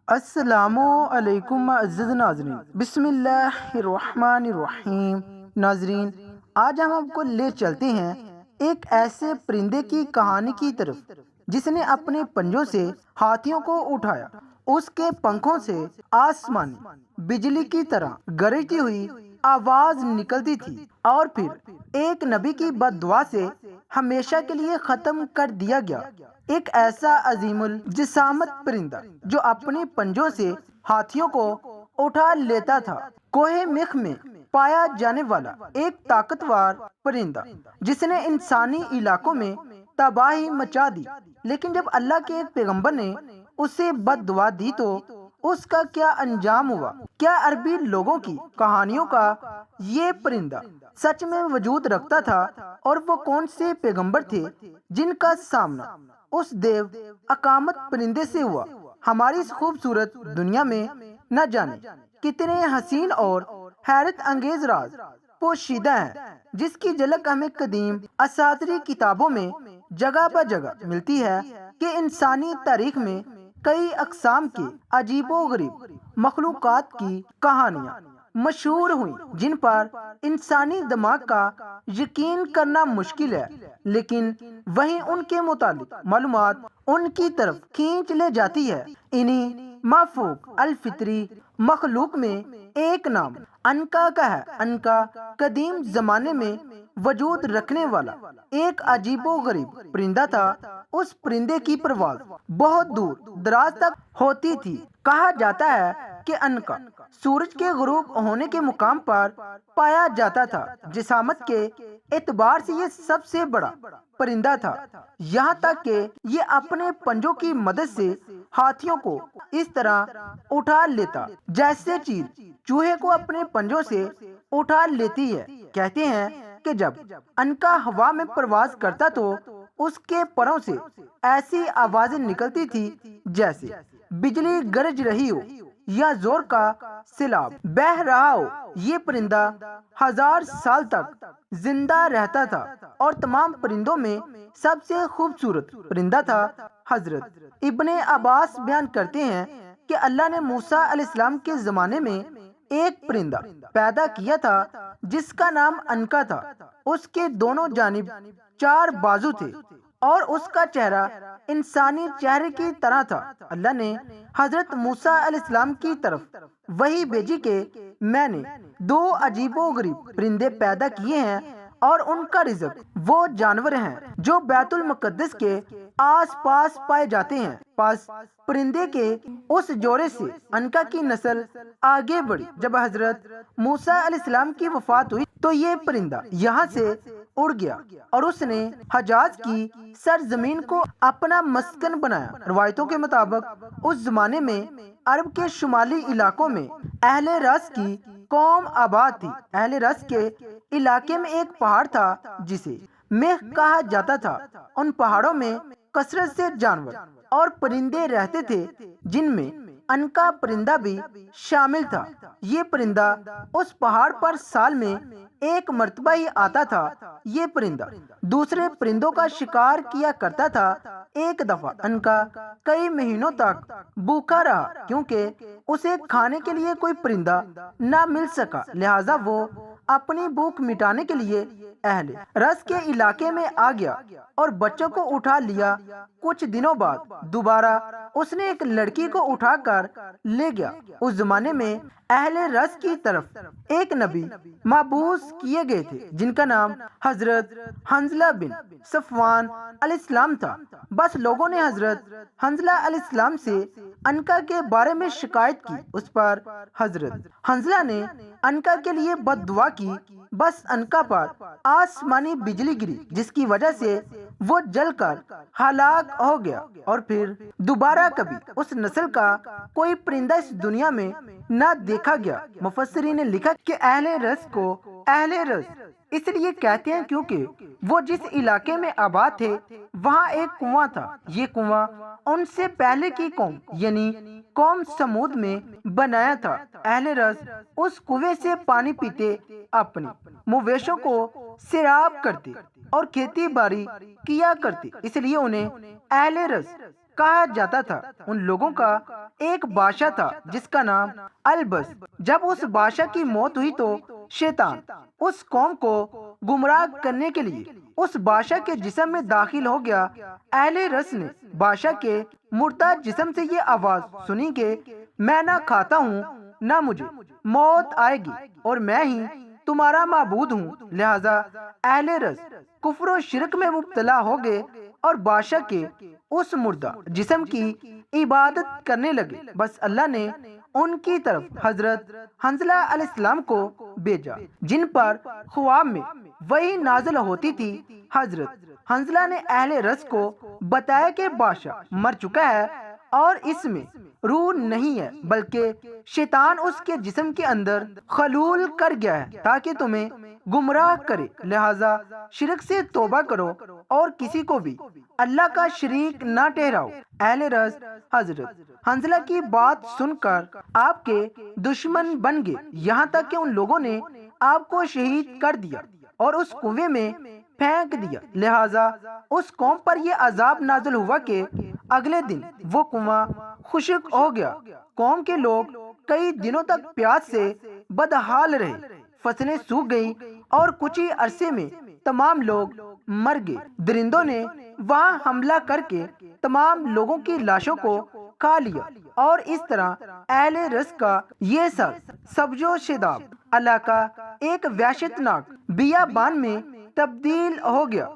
السلام علیکم معزز ناظرین، بسم اللہ الرحمن الرحیم۔ ناظرین، آج ہم آپ کو لے چلتے ہیں ایک ایسے پرندے کی کہانی کی طرف جس نے اپنے پنجوں سے ہاتھیوں کو اٹھایا۔ اس کے پنکھوں سے آسمانی بجلی کی طرح گرجتی ہوئی آواز نکلتی تھی، اور پھر ایک نبی کی بد دعا سے ہمیشہ کے لیے ختم کر دیا گیا۔ ایک ایسا عظیم الجسامت پرندہ جو اپنے پنجوں سے ہاتھیوں کو اٹھا لیتا تھا، کوہ میخ میں پایا جانے والا ایک طاقتور پرندہ جس نے انسانی علاقوں میں تباہی مچا دی۔ لیکن جب اللہ کے ایک پیغمبر نے اسے بد دعا دی تو اس کا کیا انجام ہوا؟ کیا عربی لوگوں کی کہانیوں کا یہ پرندہ سچ میں وجود رکھتا تھا؟ اور وہ کون سے پیغمبر تھے جن کا سامنا اس دیو اقامت پرندے سے ہوا؟ ہماری اس خوبصورت دنیا میں نہ جانے کتنے حسین اور حیرت انگیز راز پوشیدہ ہیں، جس کی جھلک ہمیں قدیم اساطیری کتابوں میں جگہ بہ جگہ ملتی ہے کہ انسانی تاریخ میں کئی اقسام کے عجیب و غریب مخلوقات کی کہانیاں مشہور ہوئیں جن پر انسانی دماغ کا یقین کرنا مشکل ہے، لیکن وہیں ان کے متعلق معلومات ان کی طرف کھینچ لے جاتی ہے۔ انہی مافوق الفطری مخلوق میں ایک نام عنقا کا ہے۔ عنقا قدیم زمانے میں وجود رکھنے والا ایک عجیب و غریب پرندہ تھا۔ اس پرندے کی پرواز بہت دور دراز تک ہوتی تھی۔ کہا جاتا ہے کہ عنقا سورج کے غروب ہونے کے مقام پر پایا جاتا تھا۔ جسامت کے اعتبار سے یہ سب سے بڑا پرندہ تھا، یہاں تک کہ یہ اپنے پنجوں کی مدد سے ہاتھیوں کو اس طرح اٹھا لیتا جیسے چیل چوہے کو اپنے پنجوں سے اٹھا لیتی ہے۔ کہتے ہیں کہ جب عنقا ہوا میں پرواز کرتا تو اس کے پروں سے ایسی آوازیں نکلتی تھی جیسے بجلی گرج رہی ہو یا زور کا سیلاب بہہ رہا ہو۔ یہ پرندہ 1000 سال تک زندہ رہتا تھا اور تمام پرندوں میں سب سے خوبصورت پرندہ تھا۔ حضرت ابن عباس بیان کرتے ہیں کہ اللہ نے موسیٰ علیہ السلام کے زمانے میں ایک پرندہ پیدا کیا تھا جس کا نام عنقا تھا۔ اس کے دونوں جانب 4 بازو تھے اور اس کا چہرہ انسانی چہرے کی طرح تھا۔ اللہ نے حضرت موسیٰ علیہ السلام کی طرف وحی بھیجی کہ میں نے 2 عجیب و غریب پرندے پیدا کیے ہیں اور ان کا رزق وہ جانور ہیں جو بیت المقدس کے آس پاس پائے جاتے ہیں۔ پس پرندے کے اس جوڑے سے عنقا کی نسل آگے بڑھی۔ جب حضرت موسیٰ علیہ السلام کی وفات ہوئی تو یہ پرندہ یہاں سے اڑ گیا اور اس نے حجاز کی سرزمین کو اپنا مسکن بنایا۔ روایتوں کے مطابق اس زمانے میں عرب کے شمالی علاقوں میں اہل رس کی قوم آباد تھی۔ اہل رس کے علاقے میں ایک پہاڑ تھا جسے میخ کہا جاتا تھا۔ ان پہاڑوں میں کثرت سے جانور اور پرندے رہتے تھے جن میں عنقا پرندہ بھی شامل تھا۔ یہ پرندہ اس پہاڑ پر سال میں ایک مرتبہ ہی آتا تھا۔ یہ پرندہ دوسرے پرندوں کا شکار کیا کرتا تھا۔ ایک دفعہ عنقا کئی مہینوں تک بھوکا رہا کیونکہ اسے کھانے کے لیے کوئی پرندہ نہ مل سکا، لہٰذا وہ اپنی بھوک مٹانے کے لیے اہل رس کے علاقے میں آ گیا اور بچوں کو اٹھا لیا۔ کچھ دنوں بعد دوبارہ اس نے ایک لڑکی کو اٹھا کر لے گیا۔ اس زمانے میں اہل رس کی طرف ایک نبی مبعوث کیے گئے تھے جن کا نام حضرت حنظلہ بن صفوان علیہ السلام تھا۔ بس لوگوں نے حضرت حنظلہ علیہ السلام سے عنقا کے بارے میں شکایت کی۔ اس پر حضرت حنظلہ نے عنقا کے لیے بد دعا کی۔ بس عنقا پر آسمانی بجلی گری جس کی وجہ سے وہ جل کر ہلاک ہو گیا اور پھر دوبارہ کبھی اس نسل کا کوئی پرندہ اس دنیا میں نہ دیکھا گیا۔ مفسرین نے لکھا کہ اہل رس کو اہل رس اس لیے کہتے ہیں کیونکہ وہ جس علاقے میں آباد تھے وہاں ایک کنواں تھا۔ یہ کنواں ان سے پہلے کی قوم یعنی قوم سمود میں بنایا تھا۔ اہل رس اس کنویں سے پانی پیتے، اپنے مویشوں کو سیراب کرتے اور کھیتی باڑی کیا کرتے، اس لیے انہیں اہل رس کہا جاتا تھا۔ ان لوگوں کا ایک بادشاہ تھا جس کا نام البس۔ جب اس بادشاہ کی موت ہوئی تو شیطان اس قوم کو گمراہ کرنے کے لیے اس بادشاہ کے جسم میں داخل ہو گیا۔ اہل رس نے بادشاہ کے مردہ جسم سے یہ آواز سنی کہ میں نہ کھاتا ہوں نہ مجھے موت آئے گی اور میں ہی تمہارا معبود ہوں۔ لہذا اہل رس کفر و شرک میں مبتلا ہو گئے اور بادشاہ کے اس مردہ جسم کی عبادت کرنے لگے۔ بس اللہ نے ان کی طرف حضرت حنظلہ علیہ السلام کو بھیجا جن پر خواب میں وہی نازل ہوتی تھی۔ حضرت حنظلہ نے اہل رس کو بتایا کہ بادشاہ مر چکا ہے اور اس میں روح نہیں ہے بلکہ شیطان اس کے جسم کے اندر خلول کر گیا ہے تاکہ تمہیں گمراہ کرے، لہذا شرک سے توبہ کرو اور کسی کو بھی اللہ کا شریک نہ ٹھہراؤ۔ اہل رس حضرت حنظلہ کی بات سن کر آپ کے دشمن بن گئے، یہاں تک کہ ان لوگوں نے آپ کو شہید کر دیا اور اس کنویں میں پھینک دیا۔ لہذا اس قوم پر یہ عذاب نازل ہوا کہ اگلے دن وہ کنواں خشک ہو گیا۔ قوم کے لوگ کئی دنوں تک پیاس سے بدحال رہے، فصلیں سوکھ گئی اور کچھ ہی عرصے میں تمام لوگ مر گئے۔ درندوں نے وہاں حملہ کر کے تمام لوگوں کی لاشوں کو کھا لیا اور اس طرح اہل رس کا یہ سر سبز و شاداب علاقہ ایک وحشتناک بیابان میں تبدیل ہو گیا۔